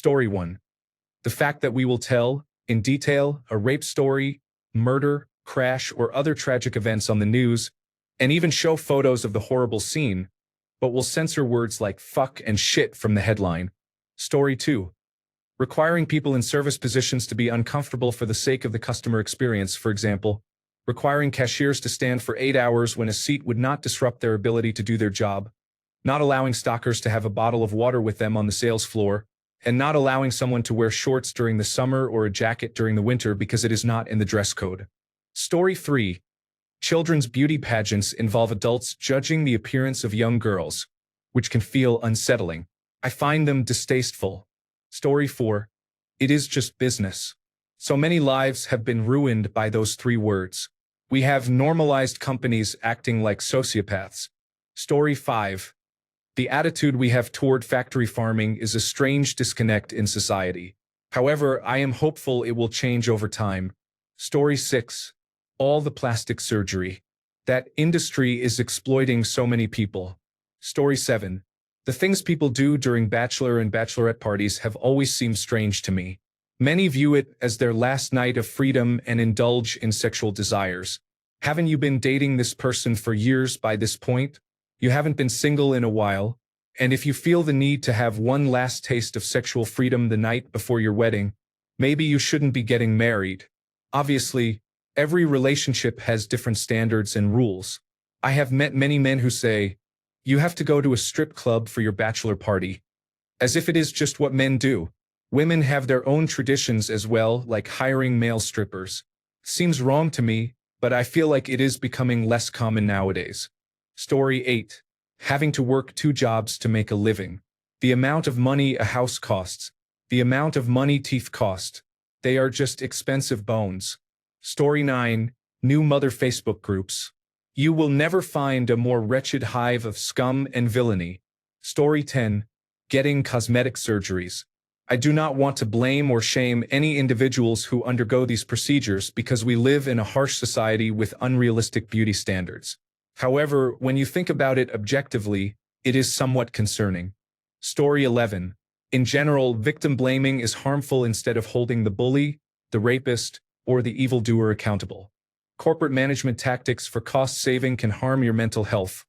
Story 1. The fact that we will tell, in detail, a rape story, murder, crash, or other tragic events on the news, and even show photos of the horrible scene, but will censor words like fuck and shit from the headline. Story 2. Requiring people in service positions to be uncomfortable for the sake of the customer experience, for example, requiring cashiers to stand for 8 hours when a seat would not disrupt their ability to do their job, not allowing stockers to have a bottle of water with them on the sales floor, and not allowing someone to wear shorts during the summer or a jacket during the winter because it is not in the dress code. Story 3. Children's beauty pageants involve adults judging the appearance of young girls, which can feel unsettling. I find them distasteful. Story 4. It is just business. So many lives have been ruined by those 3 words. We have normalized companies acting like sociopaths. Story 5. The attitude we have toward factory farming is a strange disconnect in society. However, I am hopeful it will change over time. Story 6. All the plastic surgery. That industry is exploiting so many people. Story 7. The things people do during bachelor and bachelorette parties have always seemed strange to me. Many view it as their last night of freedom and indulge in sexual desires. Haven't you been dating this person for years by this point? You haven't been single in a while, and if you feel the need to have one last taste of sexual freedom the night before your wedding, maybe you shouldn't be getting married. Obviously, every relationship has different standards and rules. I have met many men who say, "You have to go to a strip club for your bachelor party," as if it is just what men do. Women have their own traditions as well, like hiring male strippers. Seems wrong to me, but I feel like it is becoming less common nowadays. Story 8. Having to work 2 jobs to make a living. The amount of money a house costs. The amount of money teeth cost. They are just expensive bones. Story 9. New mother Facebook groups. You will never find a more wretched hive of scum and villainy. Story 10. Getting cosmetic surgeries. I do not want to blame or shame any individuals who undergo these procedures because we live in a harsh society with unrealistic beauty standards. However, when you think about it objectively, it is somewhat concerning. Story 11. In general, victim blaming is harmful instead of holding the bully, the rapist, or the evildoer accountable. Corporate management tactics for cost saving can harm your mental health,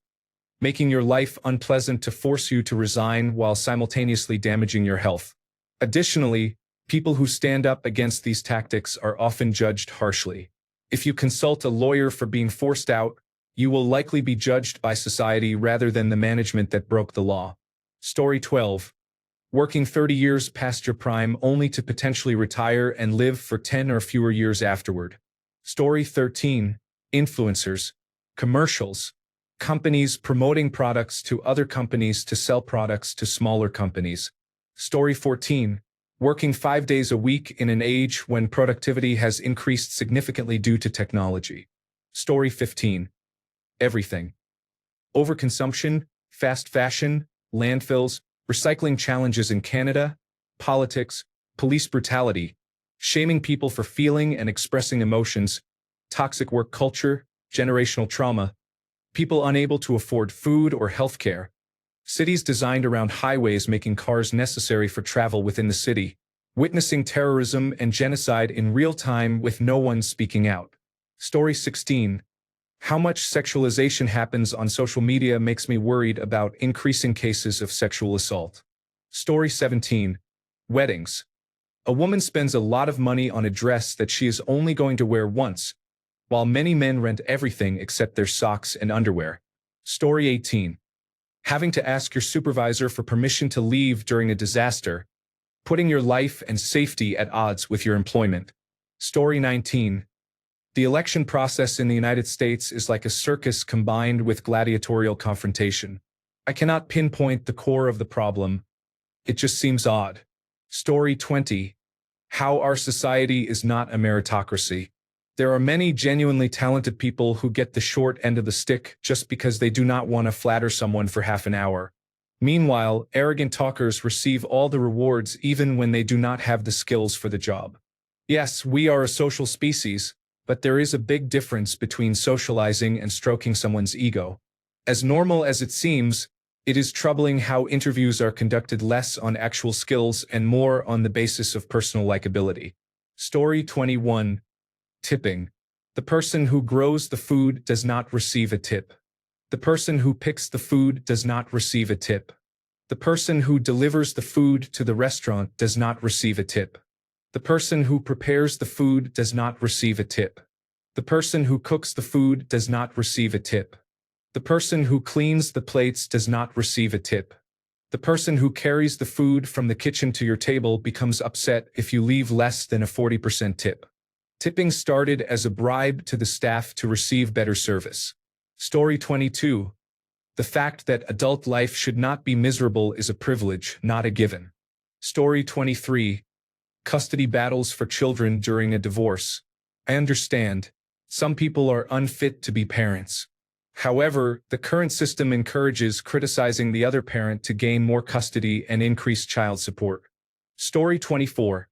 making your life unpleasant to force you to resign while simultaneously damaging your health. Additionally, people who stand up against these tactics are often judged harshly. If you consult a lawyer for being forced out, you will likely be judged by society rather than the management that broke the law. Story 12. Working 30 years past your prime only to potentially retire and live for 10 or fewer years afterward. Story 13. Influencers. Commercials. Companies promoting products to other companies to sell products to smaller companies. Story 14. Working 5 days a week in an age when productivity has increased significantly due to technology. Story 15. Everything. Overconsumption, fast fashion, landfills, recycling challenges in Canada, politics, police brutality, shaming people for feeling and expressing emotions, toxic work culture, generational trauma, people unable to afford food or health care, cities designed around highways making cars necessary for travel within the city, witnessing terrorism and genocide in real time with no one speaking out. Story 16. How much sexualization happens on social media makes me worried about increasing cases of sexual assault. Story 17. Weddings. A woman spends a lot of money on a dress that she is only going to wear once, while many men rent everything except their socks and underwear. Story 18. Having to ask your supervisor for permission to leave during a disaster, putting your life and safety at odds with your employment. Story 19. The election process in the United States is like a circus combined with gladiatorial confrontation. I cannot pinpoint the core of the problem. It just seems odd. Story 20. How our society is not a meritocracy. There are many genuinely talented people who get the short end of the stick just because they do not want to flatter someone for half an hour. Meanwhile, arrogant talkers receive all the rewards even when they do not have the skills for the job. Yes, we are a social species, but there is a big difference between socializing and stroking someone's ego. As normal as it seems, It is troubling how interviews are conducted less on actual skills and more on the basis of personal likability. Story 21. Tipping. The person who grows the food does not receive a tip. The person who picks the food does not receive a tip. The person who delivers the food to the restaurant does not receive a tip. The person who prepares the food does not receive a tip. The person who cooks the food does not receive a tip. The person who cleans the plates does not receive a tip. The person who carries the food from the kitchen to your table becomes upset if you leave less than a 40% tip. Tipping started as a bribe to the staff to receive better service. Story 22. The fact that adult life should not be miserable is a privilege, not a given. Story 23. Custody battles for children during a divorce. I understand. Some people are unfit to be parents. However, the current system encourages criticizing the other parent to gain more custody and increase child support. Story 24.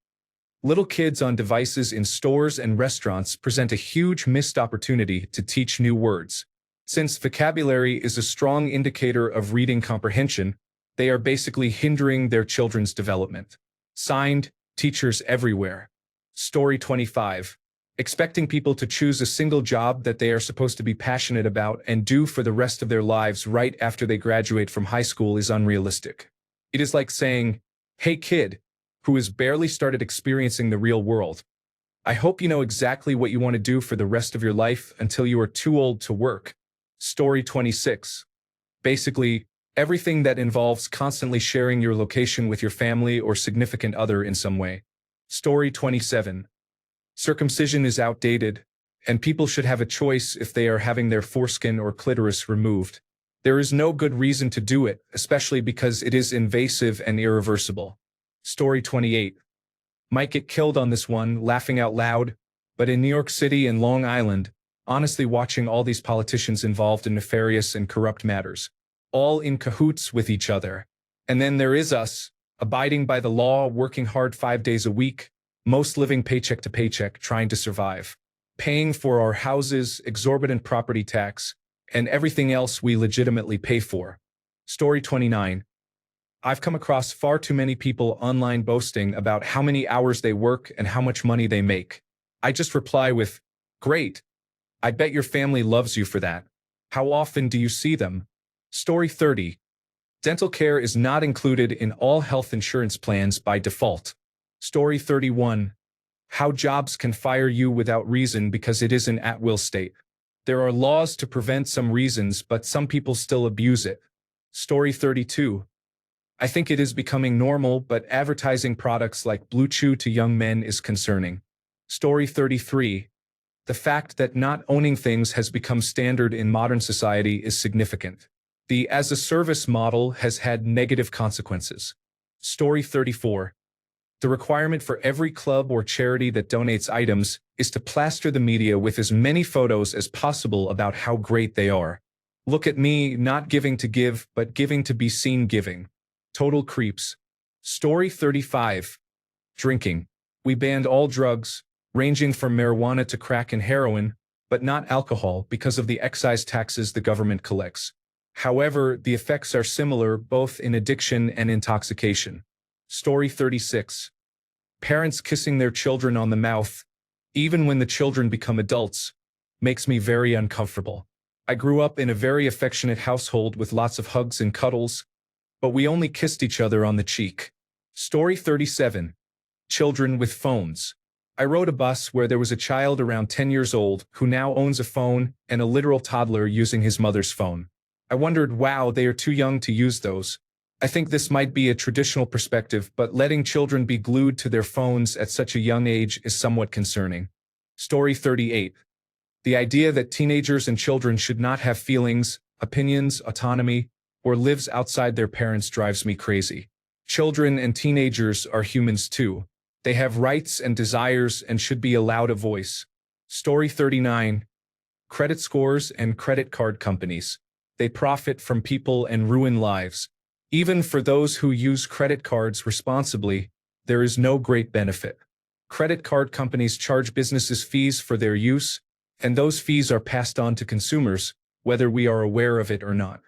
Little kids on devices in stores and restaurants present a huge missed opportunity to teach new words. Since vocabulary is a strong indicator of reading comprehension, they are basically hindering their children's development. Signed, Teachers Everywhere. Story 25. Expecting people to choose a single job that they are supposed to be passionate about and do for the rest of their lives right after they graduate from high school is unrealistic. It is like saying, "Hey kid, who has barely started experiencing the real world, I hope you know exactly what you want to do for the rest of your life until you are too old to work." Story 26. Basically, everything that involves constantly sharing your location with your family or significant other in some way. Story 27. Circumcision is outdated, and people should have a choice if they are having their foreskin or clitoris removed. There is no good reason to do it, especially because it is invasive and irreversible. Story 28. Might get killed on this one, laughing out loud, but in New York City and Long Island, honestly watching all these politicians involved in nefarious and corrupt matters, all in cahoots with each other. And then there is us, abiding by the law, working hard 5 days a week, most living paycheck to paycheck, trying to survive, paying for our houses, exorbitant property tax, and everything else we legitimately pay for. Story 29. I've come across far too many people online boasting about how many hours they work and how much money they make. I just reply with, "Great. I bet your family loves you for that. How often do you see them?" Story 30. Dental care is not included in all health insurance plans by default. Story 31. How jobs can fire you without reason because it is an at-will state. There are laws to prevent some reasons, but some people still abuse it. Story 32. I think it is becoming normal, but advertising products like Blue Chew to young men is concerning. Story 33. The fact that not owning things has become standard in modern society is significant. The as-a-service model has had negative consequences. Story 34. The requirement for every club or charity that donates items is to plaster the media with as many photos as possible about how great they are. Look at me, not giving to give, but giving to be seen giving. Total creeps. Story 35. Drinking. We banned all drugs, ranging from marijuana to crack and heroin, but not alcohol because of the excise taxes the government collects. However, the effects are similar both in addiction and intoxication. Story 36. Parents kissing their children on the mouth, even when the children become adults, makes me very uncomfortable. I grew up in a very affectionate household with lots of hugs and cuddles, but we only kissed each other on the cheek. Story 37. Children with phones. I rode a bus where there was a child around 10 years old who now owns a phone and a literal toddler using his mother's phone. I wondered, wow, they are too young to use those. I think this might be a traditional perspective, but letting children be glued to their phones at such a young age is somewhat concerning. Story 38. The idea that teenagers and children should not have feelings, opinions, autonomy, or lives outside their parents drives me crazy. Children and teenagers are humans too. They have rights and desires and should be allowed a voice. Story 39. Credit scores and credit card companies. They profit from people and ruin lives. Even for those who use credit cards responsibly, there is no great benefit. Credit card companies charge businesses fees for their use, and those fees are passed on to consumers, whether we are aware of it or not.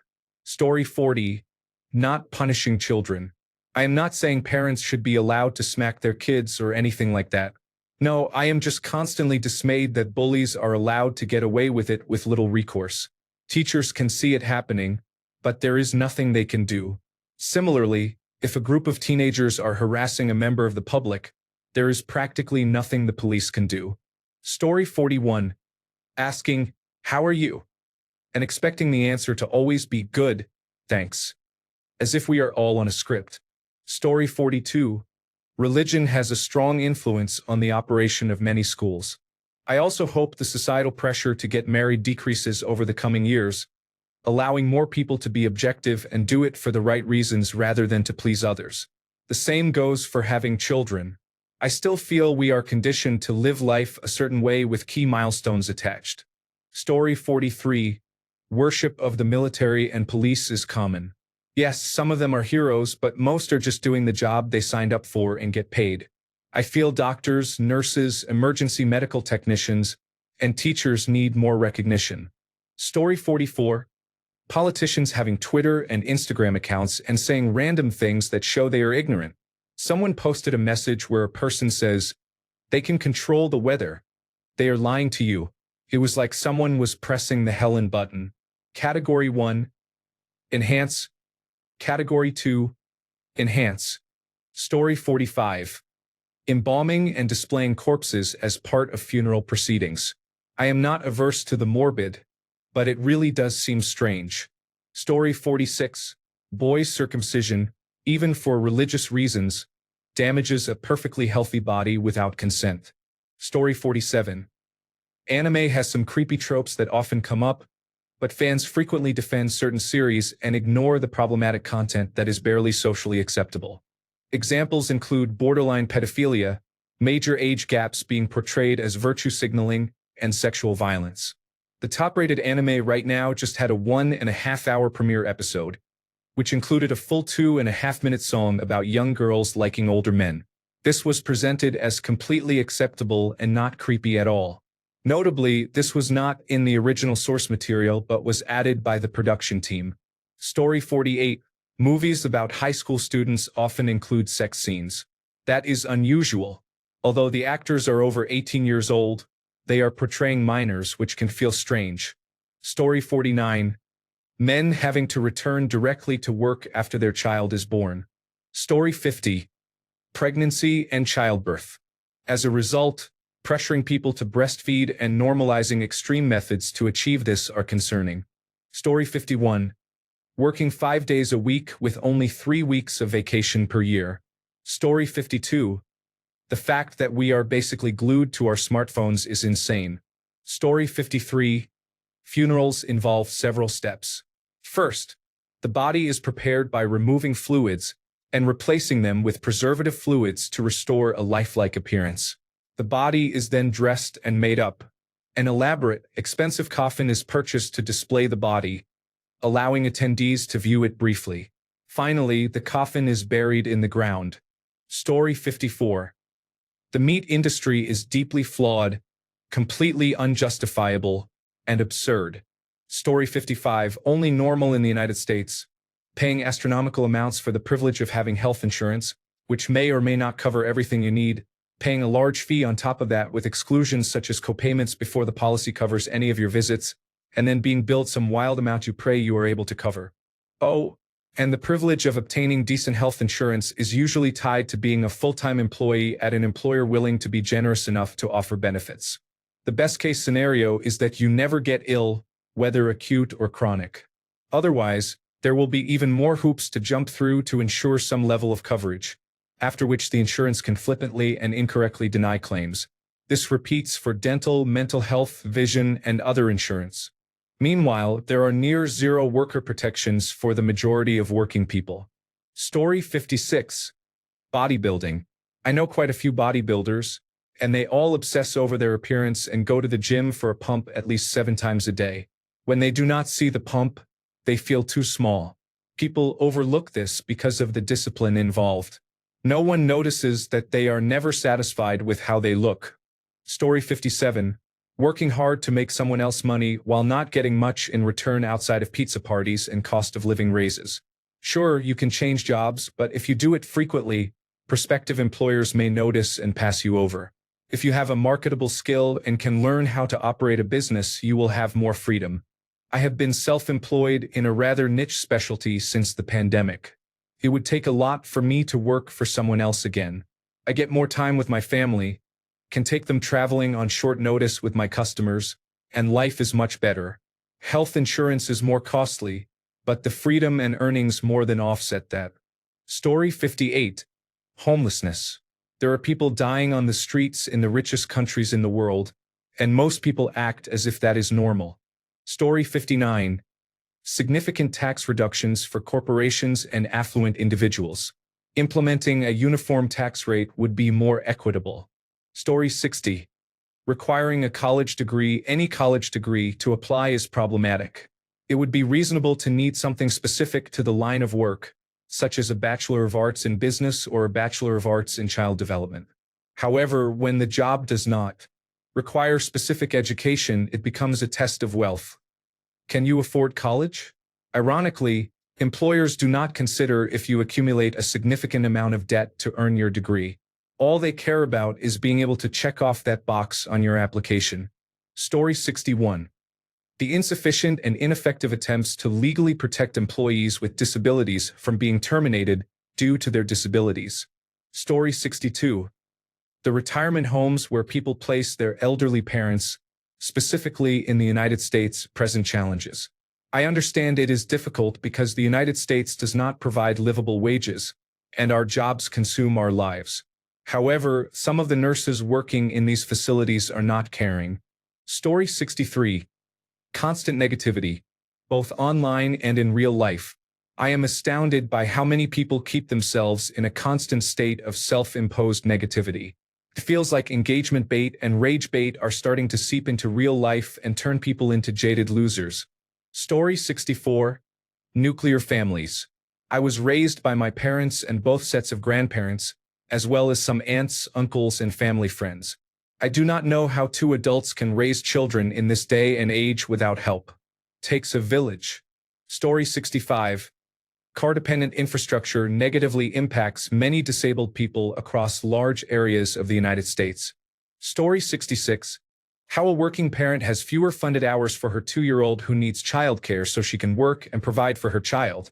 Story 40. not punishing children. I am not saying parents should be allowed to smack their kids or anything like that. No, I am just constantly dismayed that bullies are allowed to get away with it with little recourse. Teachers can see it happening, but there is nothing they can do. Similarly, if a group of teenagers are harassing a member of the public, there is practically nothing the police can do. Story 41. Asking, "How are you?" and expecting the answer to always be "good, thanks." As if we are all on a script. Story 42. Religion has a strong influence on the operation of many schools. I also hope the societal pressure to get married decreases over the coming years, allowing more people to be objective and do it for the right reasons rather than to please others. The same goes for having children. I still feel we are conditioned to live life a certain way with key milestones attached. Story 43. Worship of the military and police is common. Yes, some of them are heroes, but most are just doing the job they signed up for and get paid. I feel doctors, nurses, emergency medical technicians, and teachers need more recognition. Story 44. Politicians having Twitter and Instagram accounts and saying random things that show they are ignorant. Someone posted a message where a person says, "They can control the weather. They are lying to you." It was like someone was pressing the Helen button. Category 1. Enhance. Category 2. Enhance. Story 45. Embalming and displaying corpses as part of funeral proceedings. I am not averse to the morbid, but it really does seem strange. Story 46. Boys' circumcision, even for religious reasons, damages a perfectly healthy body without consent. Story 47. Anime has some creepy tropes that often come up, but fans frequently defend certain series and ignore the problematic content that is barely socially acceptable. Examples include borderline pedophilia, major age gaps being portrayed as virtue signaling, and sexual violence. The top-rated anime right now just had a 1.5-hour premiere episode, which included a full 2.5-minute song about young girls liking older men. This was presented as completely acceptable and not creepy at all. Notably, this was not in the original source material but was added by the production team. Story 48. Movies about high school students often include sex scenes. That is unusual. Although the actors are over 18 years old, they are portraying minors, which can feel strange. Story 49. Men having to return directly to work after their child is born. Story 50. Pregnancy and childbirth. As a result, pressuring people to breastfeed and normalizing extreme methods to achieve this are concerning. Story 51. Working 5 days a week with only 3 weeks of vacation per year. Story 52. The fact that we are basically glued to our smartphones is insane. Story 53. Funerals involve several steps. First, the body is prepared by removing fluids and replacing them with preservative fluids to restore a lifelike appearance. The body is then dressed and made up. An elaborate, expensive coffin is purchased to display the body, allowing attendees to view it briefly. Finally, the coffin is buried in the ground. Story 54. The meat industry is deeply flawed, completely unjustifiable, and absurd. Story 55. Only normal in the United States. Paying astronomical amounts for the privilege of having health insurance, which may or may not cover everything you need, paying a large fee on top of that with exclusions such as copayments before the policy covers any of your visits, and then being billed some wild amount you pray you are able to cover. Oh, and the privilege of obtaining decent health insurance is usually tied to being a full-time employee at an employer willing to be generous enough to offer benefits. The best-case scenario is that you never get ill, whether acute or chronic. Otherwise, there will be even more hoops to jump through to ensure some level of coverage, after which the insurance can flippantly and incorrectly deny claims. This repeats for dental, mental health, vision, and other insurance. Meanwhile, there are near-zero worker protections for the majority of working people. Story 56. Bodybuilding. I know quite a few bodybuilders, and they all obsess over their appearance and go to the gym for a pump at least 7 times a day. When they do not see the pump, they feel too small. People overlook this because of the discipline involved. No one notices that they are never satisfied with how they look. Story 57. Working hard to make someone else money while not getting much in return outside of pizza parties and cost of living raises. Sure, you can change jobs, but if you do it frequently, prospective employers may notice and pass you over. If you have a marketable skill and can learn how to operate a business, you will have more freedom. I have been self-employed in a rather niche specialty since the pandemic. It would take a lot for me to work for someone else again. I get more time with my family, can take them traveling on short notice with my customers, and life is much better. Health insurance is more costly, but the freedom and earnings more than offset that. Story 58. Homelessness. There are people dying on the streets in the richest countries in the world, and most people act as if that is normal. Story 59. Significant tax reductions for corporations and affluent individuals. Implementing a uniform tax rate would be more equitable. Story 60. Requiring a college degree, any college degree, to apply is problematic. It would be reasonable to need something specific to the line of work, such as a Bachelor of Arts in Business or a Bachelor of Arts in Child Development. However, when the job does not require specific education, it becomes a test of wealth. Can you afford college? Ironically, employers do not consider if you accumulate a significant amount of debt to earn your degree. All they care about is being able to check off that box on your application. Story 61. The insufficient and ineffective attempts to legally protect employees with disabilities from being terminated due to their disabilities. Story 62. The retirement homes where people place their elderly parents, specifically in the United States, present challenges. I understand it is difficult because the United States does not provide livable wages, and our jobs consume our lives. However, some of the nurses working in these facilities are not caring. Story 63. Constant negativity, both online and in real life. I am astounded by how many people keep themselves in a constant state of self-imposed negativity. It feels like engagement bait and rage bait are starting to seep into real life and turn people into jaded losers. Story 64. Nuclear families. I was raised by my parents and both sets of grandparents, as well as some aunts, uncles, and family friends. I do not know how two adults can raise children in this day and age without help. Takes a village. Story 65. Car-dependent infrastructure negatively impacts many disabled people across large areas of the United States. Story 66. How a working parent has fewer funded hours for her 2-year-old who needs childcare so she can work and provide for her child,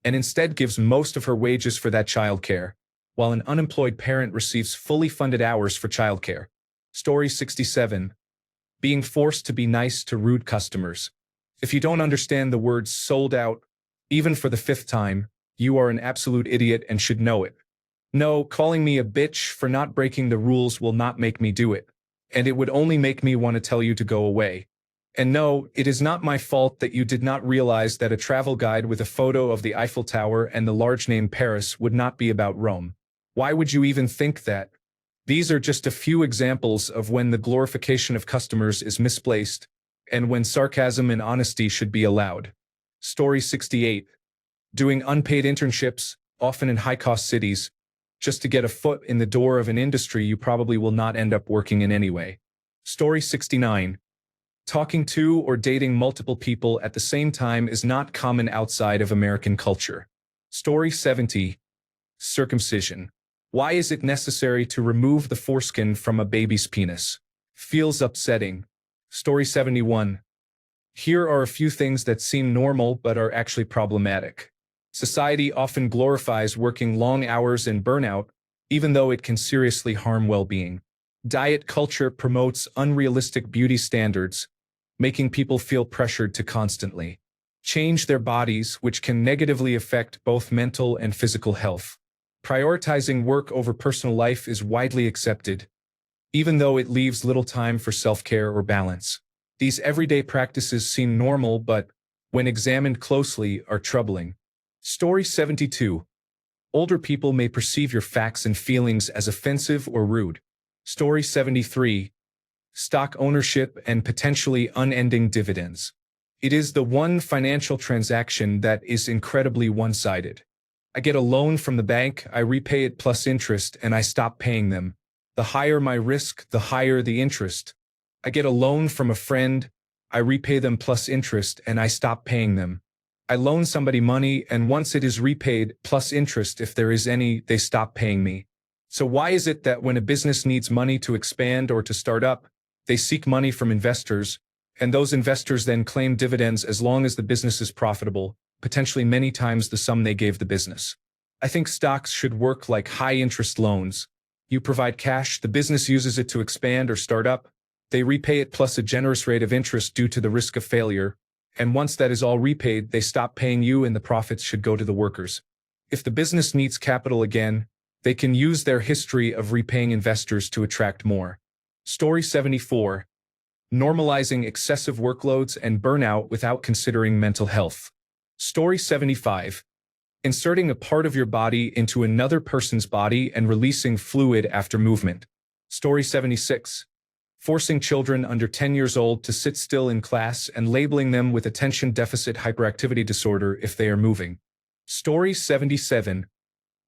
and instead gives most of her wages for that childcare, while an unemployed parent receives fully funded hours for childcare. Story 67. Being forced to be nice to rude customers. If you don't understand the words sold out, even for the 5th time, you are an absolute idiot and should know it. No, calling me a bitch for not breaking the rules will not make me do it, and it would only make me want to tell you to go away. And no, it is not my fault that you did not realize that a travel guide with a photo of the Eiffel Tower and the large name Paris would not be about Rome. Why would you even think that? These are just a few examples of when the glorification of customers is misplaced, and when sarcasm and honesty should be allowed. Story 68. Doing unpaid internships, often in high-cost cities, just to get a foot in the door of an industry you probably will not end up working in anyway. Story 69. Talking to or dating multiple people at the same time is not common outside of American culture. Story 70. Circumcision. Why is it necessary to remove the foreskin from a baby's penis? Feels upsetting. Story 71. Here are a few things that seem normal but are actually problematic. Society often glorifies working long hours and burnout, even though it can seriously harm well-being. Diet culture promotes unrealistic beauty standards, making people feel pressured to constantly change their bodies, which can negatively affect both mental and physical health. Prioritizing work over personal life is widely accepted, even though it leaves little time for self-care or balance. These everyday practices seem normal but, when examined closely, are troubling. Story 72. Older people may perceive your facts and feelings as offensive or rude. Story 73. Stock ownership and potentially unending dividends. It is the one financial transaction that is incredibly one-sided. I get a loan from the bank, I repay it plus interest, and I stop paying them. The higher my risk, the higher the interest. I get a loan from a friend, I repay them plus interest, and I stop paying them. I loan somebody money, and once it is repaid, plus interest if there is any, they stop paying me. So why is it that when a business needs money to expand or to start up, they seek money from investors, and those investors then claim dividends as long as the business is profitable, potentially many times the sum they gave the business? I think stocks should work like high-interest loans. You provide cash, the business uses it to expand or start up, they repay it plus a generous rate of interest due to the risk of failure, and once that is all repaid, they stop paying you and the profits should go to the workers. If the business needs capital again, they can use their history of repaying investors to attract more. Story 74. Normalizing excessive workloads and burnout without considering mental health. Story 75. Inserting a part of your body into another person's body and releasing fluid after movement. Story 76. Forcing children under 10 years old to sit still in class and labeling them with attention deficit hyperactivity disorder if they are moving. Story 77.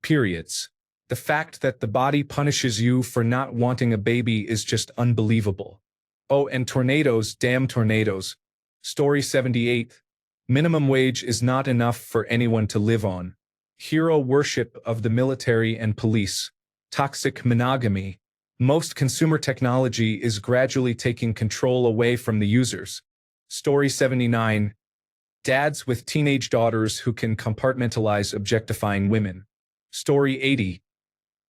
Periods. The fact that the body punishes you for not wanting a baby is just unbelievable. Oh, and tornadoes, damn tornadoes. Story 78. Minimum wage is not enough for anyone to live on. Hero worship of the military and police. Toxic monogamy. Most consumer technology is gradually taking control away from the users. Story 79. Dads with teenage daughters who can compartmentalize objectifying women. Story 80.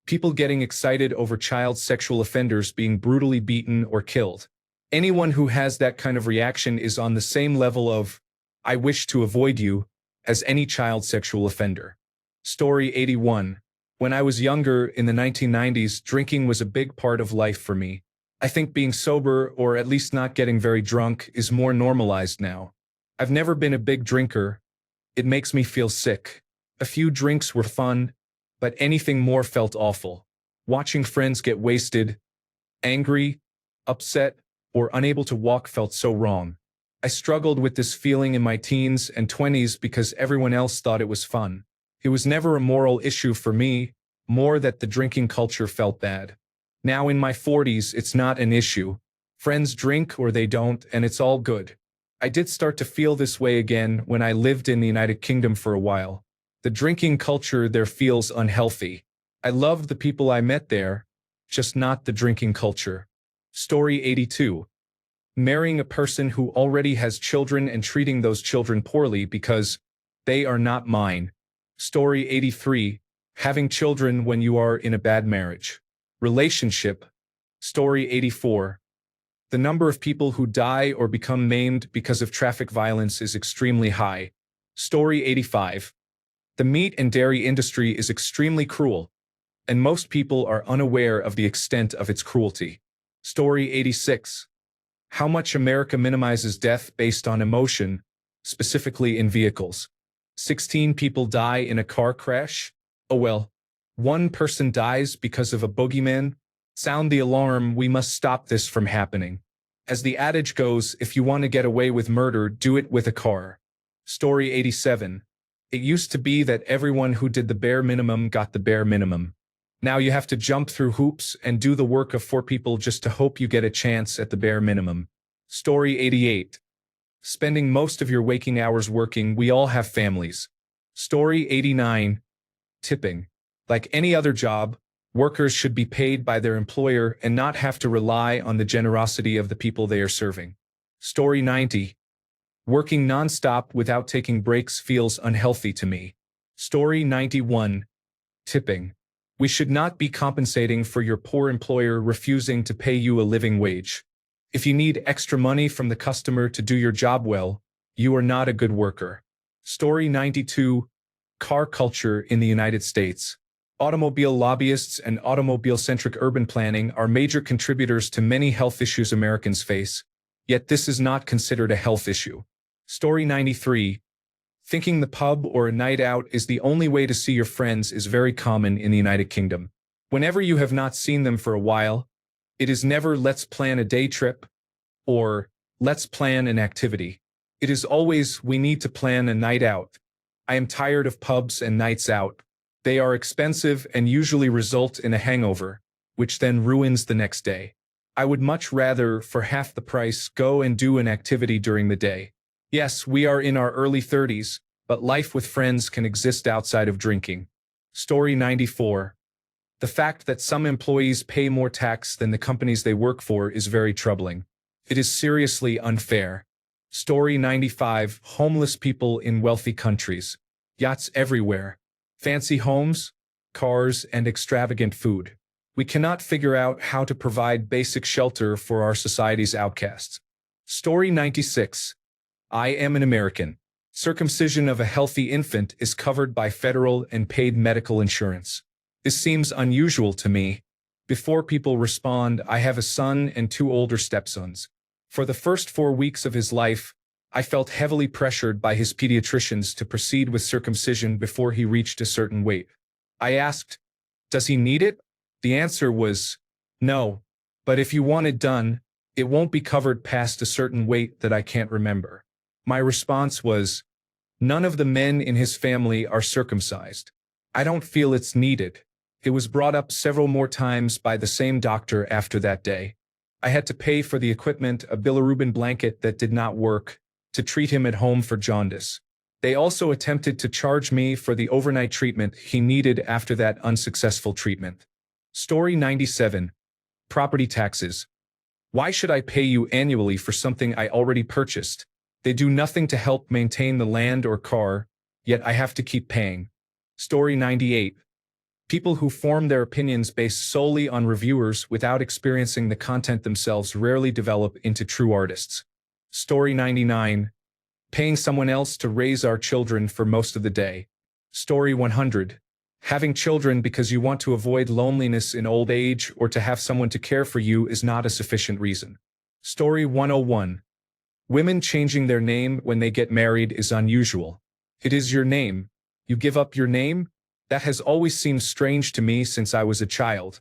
People getting excited over child sexual offenders being brutally beaten or killed. Anyone who has that kind of reaction is on the same level of, I wish to avoid you, as any child sexual offender. Story 81. When I was younger, in the 1990s, drinking was a big part of life for me. I think being sober, or at least not getting very drunk, is more normalized now. I've never been a big drinker. It makes me feel sick. A few drinks were fun, but anything more felt awful. Watching friends get wasted, angry, upset, or unable to walk felt so wrong. I struggled with this feeling in my teens and 20s because everyone else thought it was fun. It was never a moral issue for me, more that the drinking culture felt bad. Now in my 40s, it's not an issue. Friends drink or they don't, and it's all good. I did start to feel this way again when I lived in the United Kingdom for a while. The drinking culture there feels unhealthy. I loved the people I met there, just not the drinking culture. Story 82. Marrying a person who already has children and treating those children poorly because they are not mine. Story 83. Having children when you are in a bad marriage. Relationship. Story 84. The number of people who die or become maimed because of traffic violence is extremely high. Story 85. The meat and dairy industry is extremely cruel, and most people are unaware of the extent of its cruelty. Story 86. How much America minimizes death based on emotion, specifically in vehicles. 16 people die in a car crash? Oh well. One person dies because of a boogeyman? Sound the alarm, we must stop this from happening. As the adage goes, if you want to get away with murder, do it with a car. Story 87. It used to be that everyone who did the bare minimum got the bare minimum. Now you have to jump through hoops and do the work of 4 people just to hope you get a chance at the bare minimum. Story 88. Spending most of your waking hours working, we all have families. Story 89. Tipping. Like any other job, workers should be paid by their employer and not have to rely on the generosity of the people they are serving. Story 90. Working nonstop without taking breaks feels unhealthy to me. Story 91. Tipping. We should not be compensating for your poor employer refusing to pay you a living wage. If you need extra money from the customer to do your job well, you are not a good worker. Story 92. Car culture in the United States. Automobile lobbyists and automobile-centric urban planning are major contributors to many health issues Americans face, yet this is not considered a health issue. Story 93. Thinking the pub or a night out is the only way to see your friends is very common in the United Kingdom. Whenever you have not seen them for a while, it is never let's plan a day trip or let's plan an activity. It is always we need to plan a night out. I am tired of pubs and nights out. They are expensive and usually result in a hangover, which then ruins the next day. I would much rather, for half the price, go and do an activity during the day. Yes, we are in our early 30s, but life with friends can exist outside of drinking. Story 94. The fact that some employees pay more tax than the companies they work for is very troubling. It is seriously unfair. Story 95. Homeless people in wealthy countries. Yachts everywhere. Fancy homes, cars, and extravagant food. We cannot figure out how to provide basic shelter for our society's outcasts. Story 96. I am an American. Circumcision of a healthy infant is covered by federal and paid medical insurance. This seems unusual to me. Before people respond, I have a son and 2 older stepsons. For the first 4 weeks of his life, I felt heavily pressured by his pediatricians to proceed with circumcision before he reached a certain weight. I asked, "Does he need it?" The answer was, "No, but if you want it done, it won't be covered past a certain weight that I can't remember." My response was, "None of the men in his family are circumcised. I don't feel it's needed." It was brought up several more times by the same doctor after that day. I had to pay for the equipment, a bilirubin blanket that did not work, to treat him at home for jaundice. They also attempted to charge me for the overnight treatment he needed after that unsuccessful treatment. Story 97. Property taxes. Why should I pay you annually for something I already purchased? They do nothing to help maintain the land or car, yet I have to keep paying. Story 98. People who form their opinions based solely on reviewers without experiencing the content themselves rarely develop into true artists. Story 99. Paying someone else to raise our children for most of the day. Story 100. Having children because you want to avoid loneliness in old age or to have someone to care for you is not a sufficient reason. Story 101. Women changing their name when they get married is unusual. It is your name. You give up your name? That has always seemed strange to me since I was a child.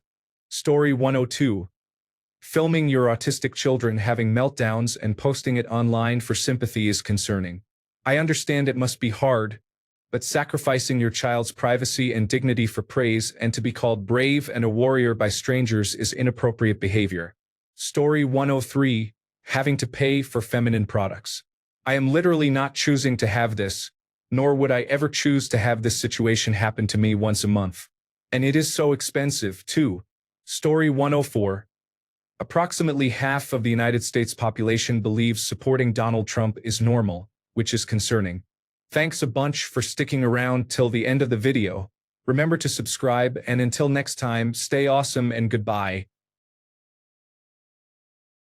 Story 102. Filming your autistic children having meltdowns and posting it online for sympathy is concerning. I understand it must be hard, but sacrificing your child's privacy and dignity for praise and to be called brave and a warrior by strangers is inappropriate behavior. Story 103. Having to pay for feminine products. I am literally not choosing to have this, nor would I ever choose to have this situation happen to me once a month. And it is so expensive, too. Story 104. Approximately half of the United States population believes supporting Donald Trump is normal, which is concerning. Thanks a bunch for sticking around till the end of the video. Remember to subscribe, and until next time, stay awesome and goodbye.